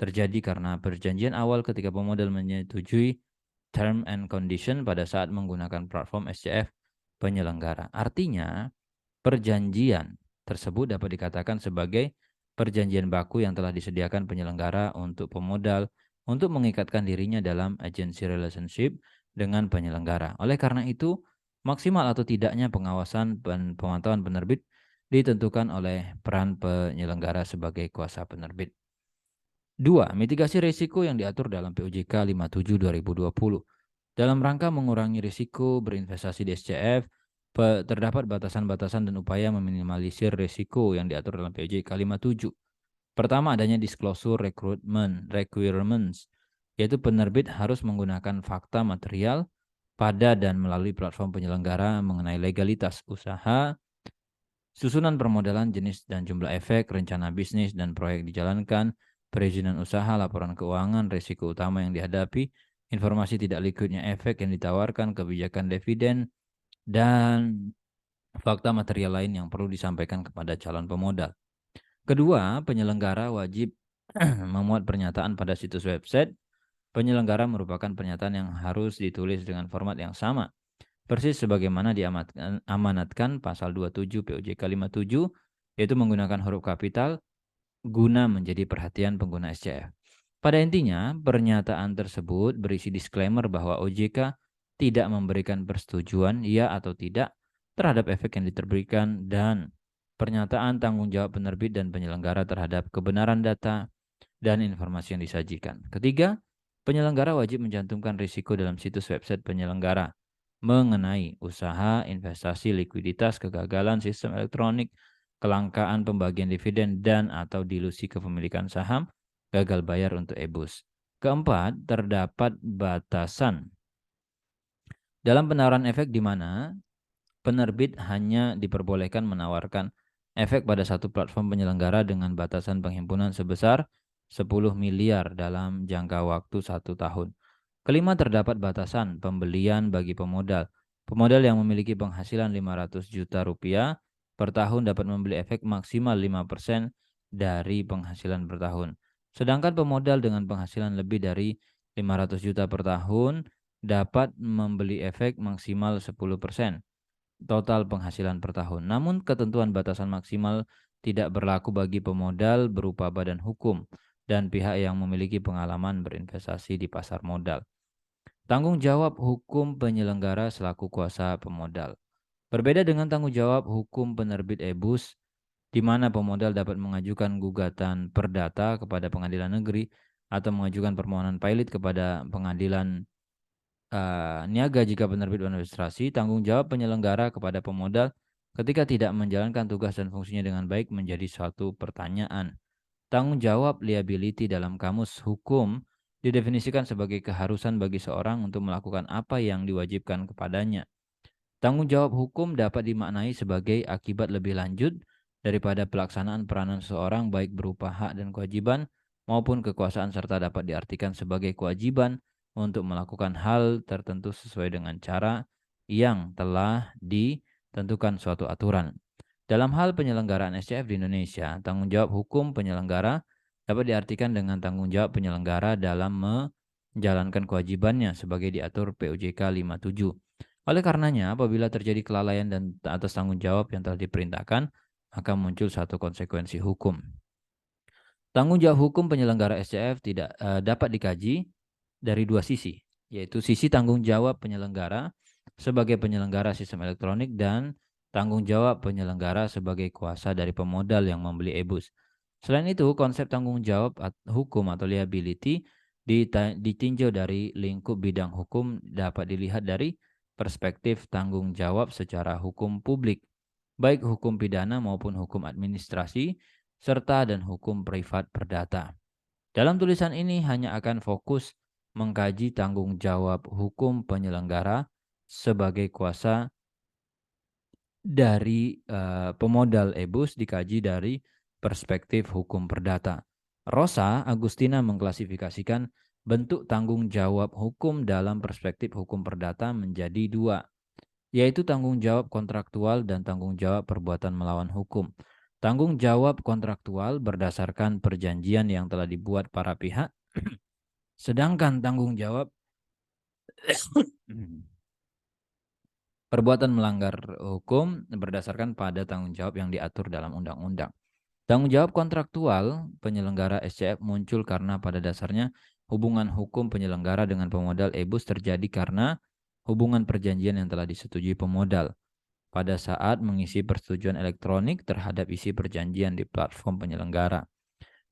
terjadi karena perjanjian awal ketika pemodal menyetujui term and condition pada saat menggunakan platform SCF penyelenggara. Artinya, perjanjian tersebut dapat dikatakan sebagai perjanjian baku yang telah disediakan penyelenggara untuk pemodal untuk mengikatkan dirinya dalam agency relationship dengan penyelenggara. Oleh karena itu, maksimal atau tidaknya pengawasan dan pemantauan penerbit ditentukan oleh peran penyelenggara sebagai kuasa penerbit. 2. Mitigasi risiko yang diatur dalam POJK 57 2020. Dalam rangka mengurangi risiko berinvestasi di SCF, terdapat batasan-batasan dan upaya meminimalisir risiko yang diatur dalam POJK 57. Pertama, adanya disclosure requirements, yaitu penerbit harus menggunakan fakta material pada dan melalui platform penyelenggara mengenai legalitas usaha, susunan permodalan, jenis dan jumlah efek, rencana bisnis dan proyek dijalankan, perizinan usaha, laporan keuangan, risiko utama yang dihadapi, informasi tidak liquidnya efek yang ditawarkan, kebijakan dividen, dan fakta material lain yang perlu disampaikan kepada calon pemodal. Kedua, penyelenggara wajib memuat pernyataan pada situs website. Penyelenggara merupakan pernyataan yang harus ditulis dengan format yang sama, persis sebagaimana diamanatkan pasal 27 POJK 57, yaitu menggunakan huruf kapital guna menjadi perhatian pengguna SCF. Pada intinya, pernyataan tersebut berisi disclaimer bahwa OJK tidak memberikan persetujuan ya atau tidak terhadap efek yang diterbitkan dan pernyataan tanggung jawab penerbit dan penyelenggara terhadap kebenaran data dan informasi yang disajikan. Ketiga, penyelenggara wajib mencantumkan risiko dalam situs website penyelenggara mengenai usaha, investasi, likuiditas, kegagalan sistem elektronik, kelangkaan pembagian dividen dan atau dilusi kepemilikan saham, gagal bayar untuk EBUS. Keempat, terdapat batasan dalam penawaran efek di mana penerbit hanya diperbolehkan menawarkan efek pada satu platform penyelenggara dengan batasan penghimpunan sebesar 10 miliar dalam jangka waktu 1 tahun. Kelima, terdapat batasan pembelian bagi pemodal. Pemodal yang memiliki penghasilan 500 juta rupiah per tahun dapat membeli efek maksimal 5% dari penghasilan per tahun. Sedangkan pemodal dengan penghasilan lebih dari 500 juta per tahun dapat membeli efek maksimal 10% total penghasilan per tahun. Namun ketentuan batasan maksimal tidak berlaku bagi pemodal berupa badan hukum dan pihak yang memiliki pengalaman berinvestasi di pasar modal. Tanggung jawab hukum penyelenggara selaku kuasa pemodal. Berbeda dengan tanggung jawab hukum penerbit EBUS, di mana pemodal dapat mengajukan gugatan perdata kepada pengadilan negeri atau mengajukan permohonan pilot kepada pengadilan niaga jika penerbit administrasi. Tanggung jawab penyelenggara kepada pemodal ketika tidak menjalankan tugas dan fungsinya dengan baik menjadi suatu pertanyaan. Tanggung jawab liability dalam kamus hukum didefinisikan sebagai keharusan bagi seorang untuk melakukan apa yang diwajibkan kepadanya. Tanggung jawab hukum dapat dimaknai sebagai akibat lebih lanjut daripada pelaksanaan peranan seseorang baik berupa hak dan kewajiban maupun kekuasaan serta dapat diartikan sebagai kewajiban untuk melakukan hal tertentu sesuai dengan cara yang telah ditentukan suatu aturan. Dalam hal penyelenggaraan SCF di Indonesia, tanggung jawab hukum penyelenggara dapat diartikan dengan tanggung jawab penyelenggara dalam menjalankan kewajibannya sebagai diatur POJK 57. Oleh karenanya, apabila terjadi kelalaian dan atas tanggung jawab yang telah diperintahkan, maka muncul satu konsekuensi hukum. Tanggung jawab hukum penyelenggara SCF tidak dapat dikaji dari dua sisi, yaitu sisi tanggung jawab penyelenggara sebagai penyelenggara sistem elektronik dan tanggung jawab penyelenggara sebagai kuasa dari pemodal yang membeli EBUS. Selain itu, konsep tanggung jawab hukum atau liability ditinjau dari lingkup bidang hukum dapat dilihat dari perspektif tanggung jawab secara hukum publik, baik hukum pidana maupun hukum administrasi, serta dan hukum privat perdata. Dalam tulisan ini hanya akan fokus mengkaji tanggung jawab hukum penyelenggara sebagai kuasa dari pemodal EBUS dikaji dari perspektif hukum perdata. Rosa Agustina mengklasifikasikan bentuk tanggung jawab hukum dalam perspektif hukum perdata menjadi dua, yaitu tanggung jawab kontraktual dan tanggung jawab perbuatan melawan hukum. Tanggung jawab kontraktual berdasarkan perjanjian yang telah dibuat para pihak, sedangkan tanggung jawab perbuatan melanggar hukum berdasarkan pada tanggung jawab yang diatur dalam undang-undang. Tanggung jawab kontraktual penyelenggara SCF muncul karena pada dasarnya hubungan hukum penyelenggara dengan pemodal EBUS terjadi karena hubungan perjanjian yang telah disetujui pemodal pada saat mengisi persetujuan elektronik terhadap isi perjanjian di platform penyelenggara.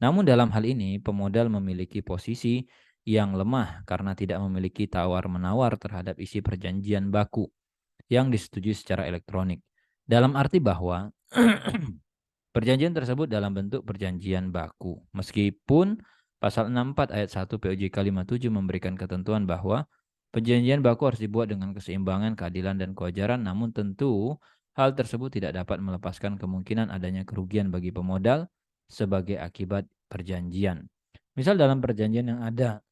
Namun dalam hal ini pemodal memiliki posisi yang lemah karena tidak memiliki tawar-menawar terhadap isi perjanjian baku yang disetujui secara elektronik. Dalam arti bahwa perjanjian tersebut dalam bentuk perjanjian baku. Meskipun pasal 64 ayat 1 POJK 57 memberikan ketentuan bahwa perjanjian baku harus dibuat dengan keseimbangan, keadilan, dan kewajaran, namun tentu hal tersebut tidak dapat melepaskan kemungkinan adanya kerugian bagi pemodal sebagai akibat perjanjian. Misal dalam perjanjian yang ada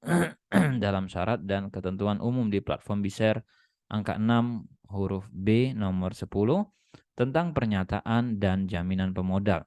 dalam syarat dan ketentuan umum di platform BISER angka 6 huruf B nomor 10 tentang pernyataan dan jaminan pemodal,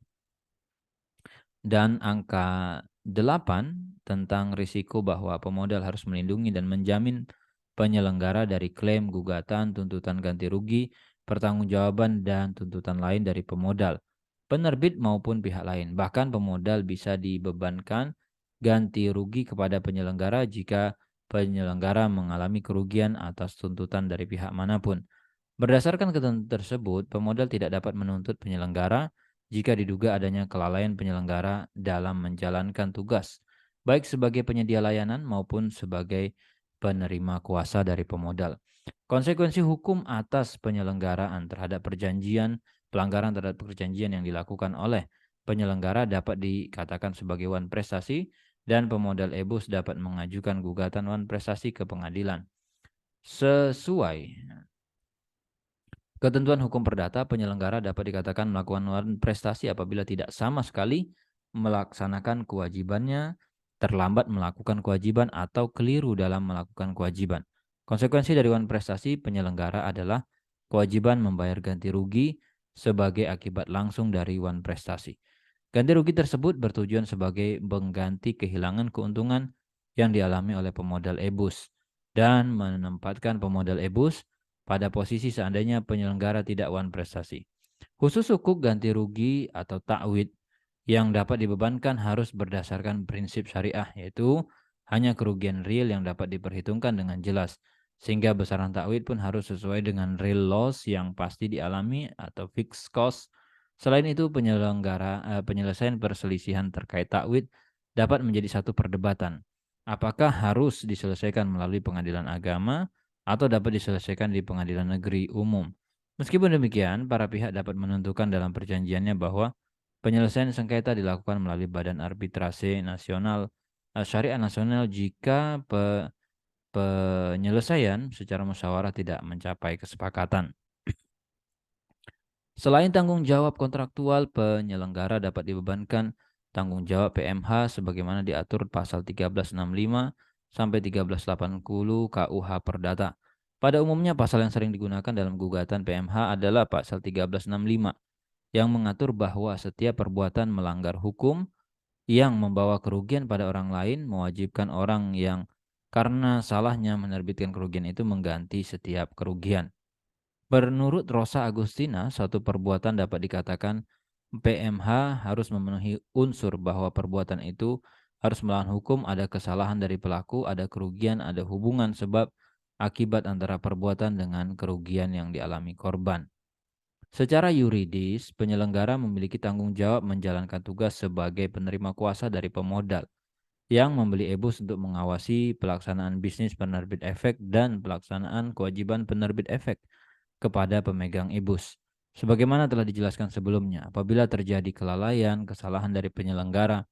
dan angka 8 tentang risiko bahwa pemodal harus melindungi dan menjamin penyelenggara dari klaim, gugatan, tuntutan ganti rugi, pertanggungjawaban, dan tuntutan lain dari pemodal, penerbit maupun pihak lain. Bahkan pemodal bisa dibebankan ganti rugi kepada penyelenggara jika penyelenggara mengalami kerugian atas tuntutan dari pihak manapun. Berdasarkan ketentuan tersebut, pemodal tidak dapat menuntut penyelenggara jika diduga adanya kelalaian penyelenggara dalam menjalankan tugas, baik sebagai penyedia layanan maupun sebagai penerima kuasa dari pemodal. Konsekuensi hukum atas penyelenggaraan terhadap perjanjian, pelanggaran terhadap perjanjian yang dilakukan oleh penyelenggara dapat dikatakan sebagai wan prestasi, dan pemodal EBUS dapat mengajukan gugatan wan prestasi ke pengadilan. Sesuai ketentuan hukum perdata, penyelenggara dapat dikatakan melakukan prestasi apabila tidak sama sekali melaksanakan kewajibannya, terlambat melakukan kewajiban, atau keliru dalam melakukan kewajiban. Konsekuensi dari wan prestasi penyelenggara adalah kewajiban membayar ganti rugi sebagai akibat langsung dari wan prestasi. Ganti rugi tersebut bertujuan sebagai mengganti kehilangan keuntungan yang dialami oleh pemodal EBUS dan menempatkan pemodal EBUS pada posisi seandainya penyelenggara tidak wan prestasi. Khusus hukuk ganti rugi atau ta'wid yang dapat dibebankan harus berdasarkan prinsip syariah, yaitu hanya kerugian real yang dapat diperhitungkan dengan jelas, sehingga besaran ta'wid pun harus sesuai dengan real loss yang pasti dialami atau fixed cost. Selain itu, penyelesaian perselisihan terkait ta'wid dapat menjadi satu perdebatan. Apakah harus diselesaikan melalui pengadilan agama atau dapat diselesaikan di pengadilan negeri umum. Meskipun demikian, para pihak dapat menentukan dalam perjanjiannya bahwa penyelesaian sengketa dilakukan melalui Badan Arbitrase Nasional Syariah Nasional jika penyelesaian secara musyawarah tidak mencapai kesepakatan. Selain tanggung jawab kontraktual, penyelenggara dapat dibebankan tanggung jawab PMH sebagaimana diatur pasal 1365 sampai 1380 KUH Perdata. Pada umumnya pasal yang sering digunakan dalam gugatan PMH adalah pasal 1365 yang mengatur bahwa setiap perbuatan melanggar hukum yang membawa kerugian pada orang lain mewajibkan orang yang karena salahnya menerbitkan kerugian itu mengganti setiap kerugian. Menurut Rosa Agustina, suatu perbuatan dapat dikatakan PMH harus memenuhi unsur bahwa perbuatan itu harus melawan hukum, ada kesalahan dari pelaku, ada kerugian, ada hubungan sebab akibat antara perbuatan dengan kerugian yang dialami korban. Secara yuridis, penyelenggara memiliki tanggung jawab menjalankan tugas sebagai penerima kuasa dari pemodal yang membeli EBUS untuk mengawasi pelaksanaan bisnis penerbit efek dan pelaksanaan kewajiban penerbit efek kepada pemegang EBUS. Sebagaimana telah dijelaskan sebelumnya, apabila terjadi kelalaian, kesalahan dari penyelenggara,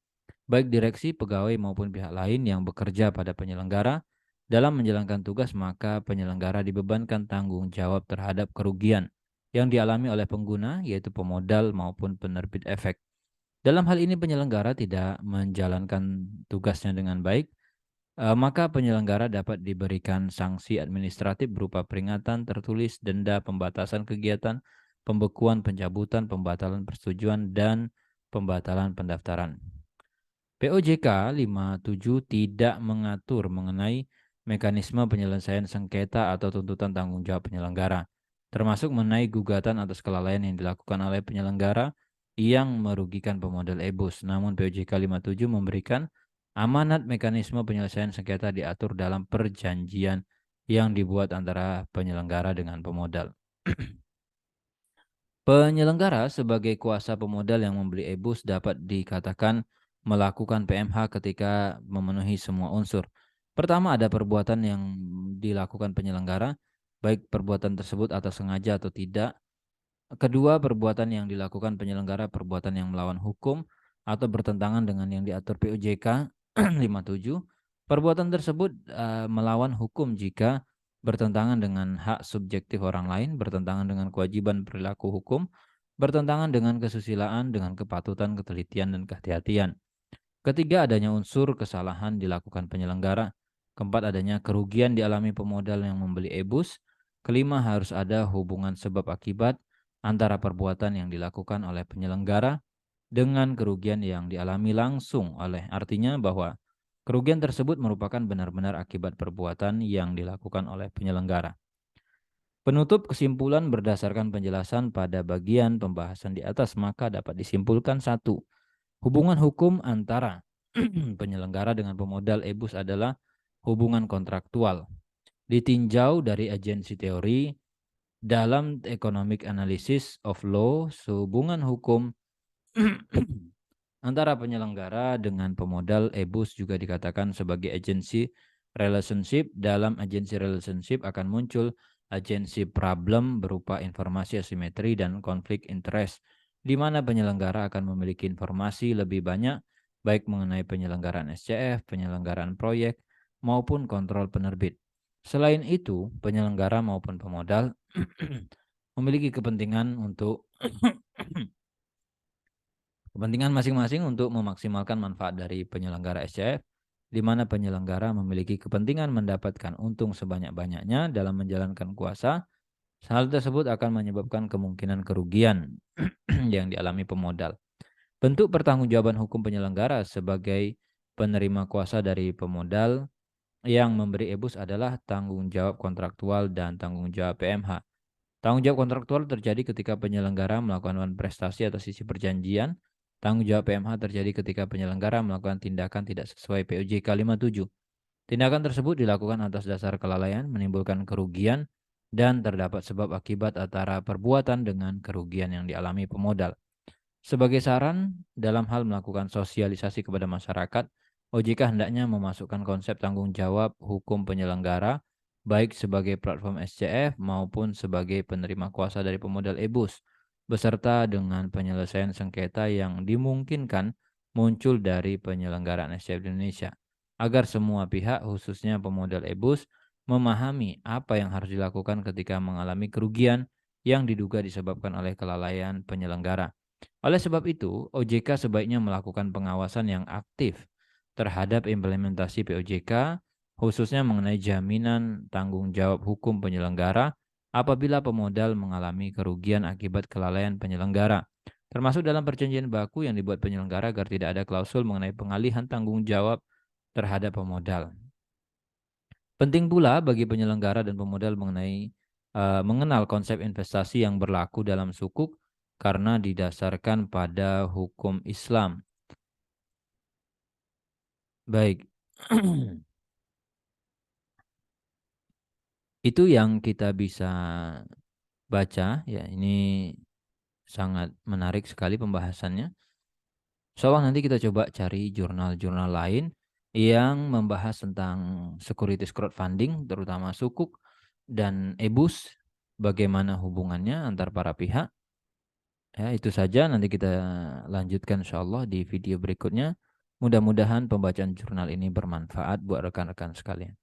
baik direksi, pegawai maupun pihak lain yang bekerja pada penyelenggara dalam menjalankan tugas, maka penyelenggara dibebankan tanggung jawab terhadap kerugian yang dialami oleh pengguna, yaitu pemodal maupun penerbit efek. Dalam hal ini penyelenggara tidak menjalankan tugasnya dengan baik, maka penyelenggara dapat diberikan sanksi administratif berupa peringatan tertulis, denda, pembatasan kegiatan, pembekuan, pencabutan, pembatalan persetujuan, dan pembatalan pendaftaran. POJK 57 tidak mengatur mengenai mekanisme penyelesaian sengketa atau tuntutan tanggung jawab penyelenggara, termasuk mengenai gugatan atas kelalaian yang dilakukan oleh penyelenggara yang merugikan pemodal EBUS. Namun POJK 57 memberikan amanat mekanisme penyelesaian sengketa diatur dalam perjanjian yang dibuat antara penyelenggara dengan pemodal. Penyelenggara sebagai kuasa pemodal yang membeli EBUS dapat dikatakan melakukan PMH ketika memenuhi semua unsur. Pertama, ada perbuatan yang dilakukan penyelenggara, baik perbuatan tersebut atas sengaja atau tidak. Kedua, perbuatan yang dilakukan penyelenggara perbuatan yang melawan hukum atau bertentangan dengan yang diatur POJK 57. Perbuatan tersebut melawan hukum jika bertentangan dengan hak subjektif orang lain, bertentangan dengan kewajiban perilaku hukum, bertentangan dengan kesusilaan, dengan kepatutan, ketelitian, dan kehati-hatian. Ketiga, adanya unsur kesalahan dilakukan penyelenggara. Keempat, adanya kerugian dialami pemodal yang membeli EBUS. Kelima, harus ada hubungan sebab akibat antara perbuatan yang dilakukan oleh penyelenggara dengan kerugian yang dialami langsung artinya bahwa kerugian tersebut merupakan benar-benar akibat perbuatan yang dilakukan oleh penyelenggara. Penutup kesimpulan berdasarkan penjelasan pada bagian pembahasan di atas, maka dapat disimpulkan 1. Hubungan hukum antara penyelenggara dengan pemodal EBUS adalah hubungan kontraktual. Ditinjau dari agensi teori, dalam economic analysis of law, hubungan hukum antara penyelenggara dengan pemodal EBUS juga dikatakan sebagai agency relationship. Dalam agency relationship akan muncul agency problem berupa informasi asimetri dan konflik interest, di mana penyelenggara akan memiliki informasi lebih banyak baik mengenai penyelenggaraan SCF, penyelenggaraan proyek, maupun kontrol penerbit. Selain itu, penyelenggara maupun pemodal memiliki kepentingan masing-masing untuk memaksimalkan manfaat dari penyelenggara SCF, di mana penyelenggara memiliki kepentingan mendapatkan untung sebanyak-banyaknya dalam menjalankan kuasa. Hal tersebut akan menyebabkan kemungkinan kerugian yang dialami pemodal. Bentuk pertanggungjawaban hukum penyelenggara sebagai penerima kuasa dari pemodal yang memberi EBUS adalah tanggung jawab kontraktual dan tanggung jawab PMH. Tanggung jawab kontraktual terjadi ketika penyelenggara melakukan prestasi atas sisi perjanjian. Tanggung jawab PMH terjadi ketika penyelenggara melakukan tindakan tidak sesuai POJK 57. Tindakan tersebut dilakukan atas dasar kelalaian, menimbulkan kerugian, dan terdapat sebab akibat antara perbuatan dengan kerugian yang dialami pemodal. Sebagai saran, dalam hal melakukan sosialisasi kepada masyarakat, OJK hendaknya memasukkan konsep tanggung jawab hukum penyelenggara, baik sebagai platform SCF maupun sebagai penerima kuasa dari pemodal EBUS, beserta dengan penyelesaian sengketa yang dimungkinkan muncul dari penyelenggaraan SCF di Indonesia, agar semua pihak, khususnya pemodal EBUS, memahami apa yang harus dilakukan ketika mengalami kerugian yang diduga disebabkan oleh kelalaian penyelenggara. Oleh sebab itu, OJK sebaiknya melakukan pengawasan yang aktif terhadap implementasi POJK, khususnya mengenai jaminan tanggung jawab hukum penyelenggara apabila pemodal mengalami kerugian akibat kelalaian penyelenggara, termasuk dalam perjanjian baku yang dibuat penyelenggara agar tidak ada klausul mengenai pengalihan tanggung jawab terhadap pemodal. Penting pula bagi penyelenggara dan pemodal mengenal konsep investasi yang berlaku dalam sukuk karena didasarkan pada hukum Islam. Baik. Itu yang kita bisa baca ya. Ini sangat menarik sekali pembahasannya. Insyaallah nanti kita coba cari jurnal-jurnal lain yang membahas tentang securities crowdfunding, terutama sukuk dan EBUS, bagaimana hubungannya antar para pihak. Ya, itu saja. Nanti kita lanjutkan insyaallah di video berikutnya. Mudah-mudahan pembacaan jurnal ini bermanfaat buat rekan-rekan sekalian.